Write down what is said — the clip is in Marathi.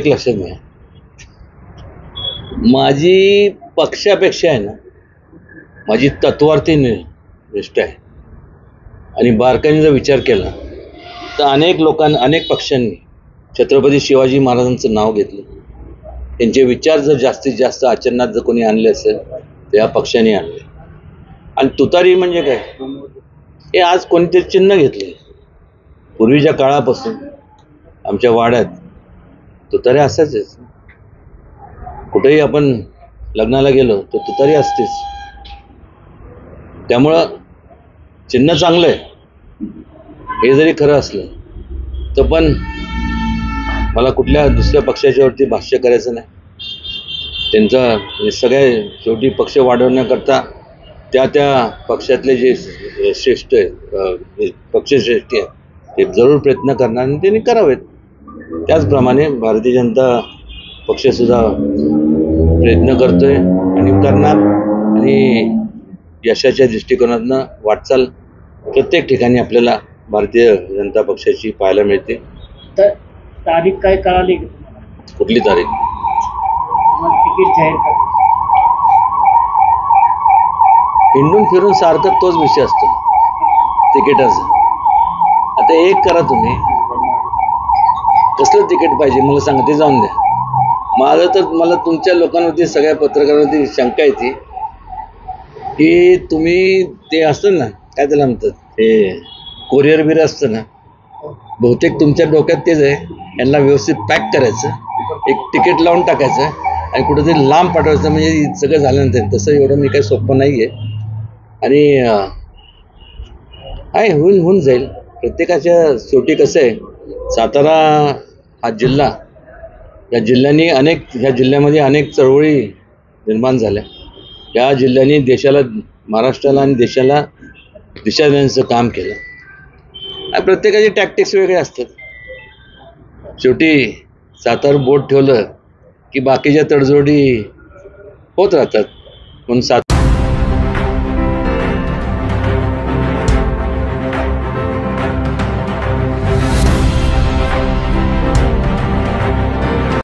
एक लक्षात घ्या, माझी पक्षापेक्षा आहे ना, माझी तत्वार्थी निष्ठा आहे. आणि बारकाईने जर विचार केला तर अनेक पक्षांनी छत्रपती शिवाजी महाराजांचं नाव घेतलं. त्यांचे विचार जर जास्तीत जास्त आचरणात जर कोणी आणले असेल तर या पक्षाने आणले. आणि तुतारी म्हणजे काय, हे आज कोणीतरी चिन्ह घेतले. पूर्वीच्या काळापासून आमच्या वाड्यात तुतारी असायचेच. कुठेही आपण लग्नाला गेलो तर तुतारी असतेच. त्यामुळं चिन्ह चांगलं आहे हे जरी खरं असलं तर पण मला कुठल्या दुसऱ्या पक्षाच्यावरती भाष्य करायचं नाही. त्यांचा सगळे शेवटी पक्ष वाढवण्याकरता त्या पक्षातले जे श्रेष्ठ आहेत, पक्षश्रेष्ठी आहेत, ते जरूर प्रयत्न करणार आणि त्यांनी करावेत. त्याचप्रमाणे भारतीय जनता पक्षसुद्धा प्रयत्न करतोय आणि करणार. आणि यशाच्या दृष्टिकोनातनं वाटचाल प्रत्येक ठिकाणी आपल्याला भारतीय जनता पक्षाची पाहायला मिळते. तर तारीख काय कळाली? कुठली तारीख? तिकीट जाहीर कर. हिंडून फिरून सारखं तोच विषय असतो तिकिटाचा. आता एक करा तुम्ही, कसलं तिकीट पाहिजे मला सांगा, ते जाऊन द्या. मला तुमच्या लोकांवरती, सगळ्या पत्रकारांवरती शंका येते की तुम्ही ते असतं ना, काय त्याला म्हणतात, ते कोरिअर बिर असतं ना, बहुतेक तुमच्या डोक्यात तेच आहे. यांना व्यवस्थित पॅक करायचं, एक तिकीट लावून टाकायचं आणि कुठेतरी लांब पाठवायचं, म्हणजे सगळं झाल्यानंतर. तसं एवढं मी काही सोपं नाही आहे. आणि आहे, होऊन जाईल. प्रत्येकाच्या शेवटी कसं आहे, सातारा हा जिल्हा, ह्या जिल्ह्यामध्ये अनेक चळवळी निर्माण झाल्या. या जिल्ह्याने महाराष्ट्राला आणि देशाला दिशा देण्याचं काम केलं. आणि प्रत्येकाचे टॅक्टिक्स वेगळे असतात. शेवटी सातार बोट ठेवलं की बाकीच्या तडजोडी होत राहतात. म्हणून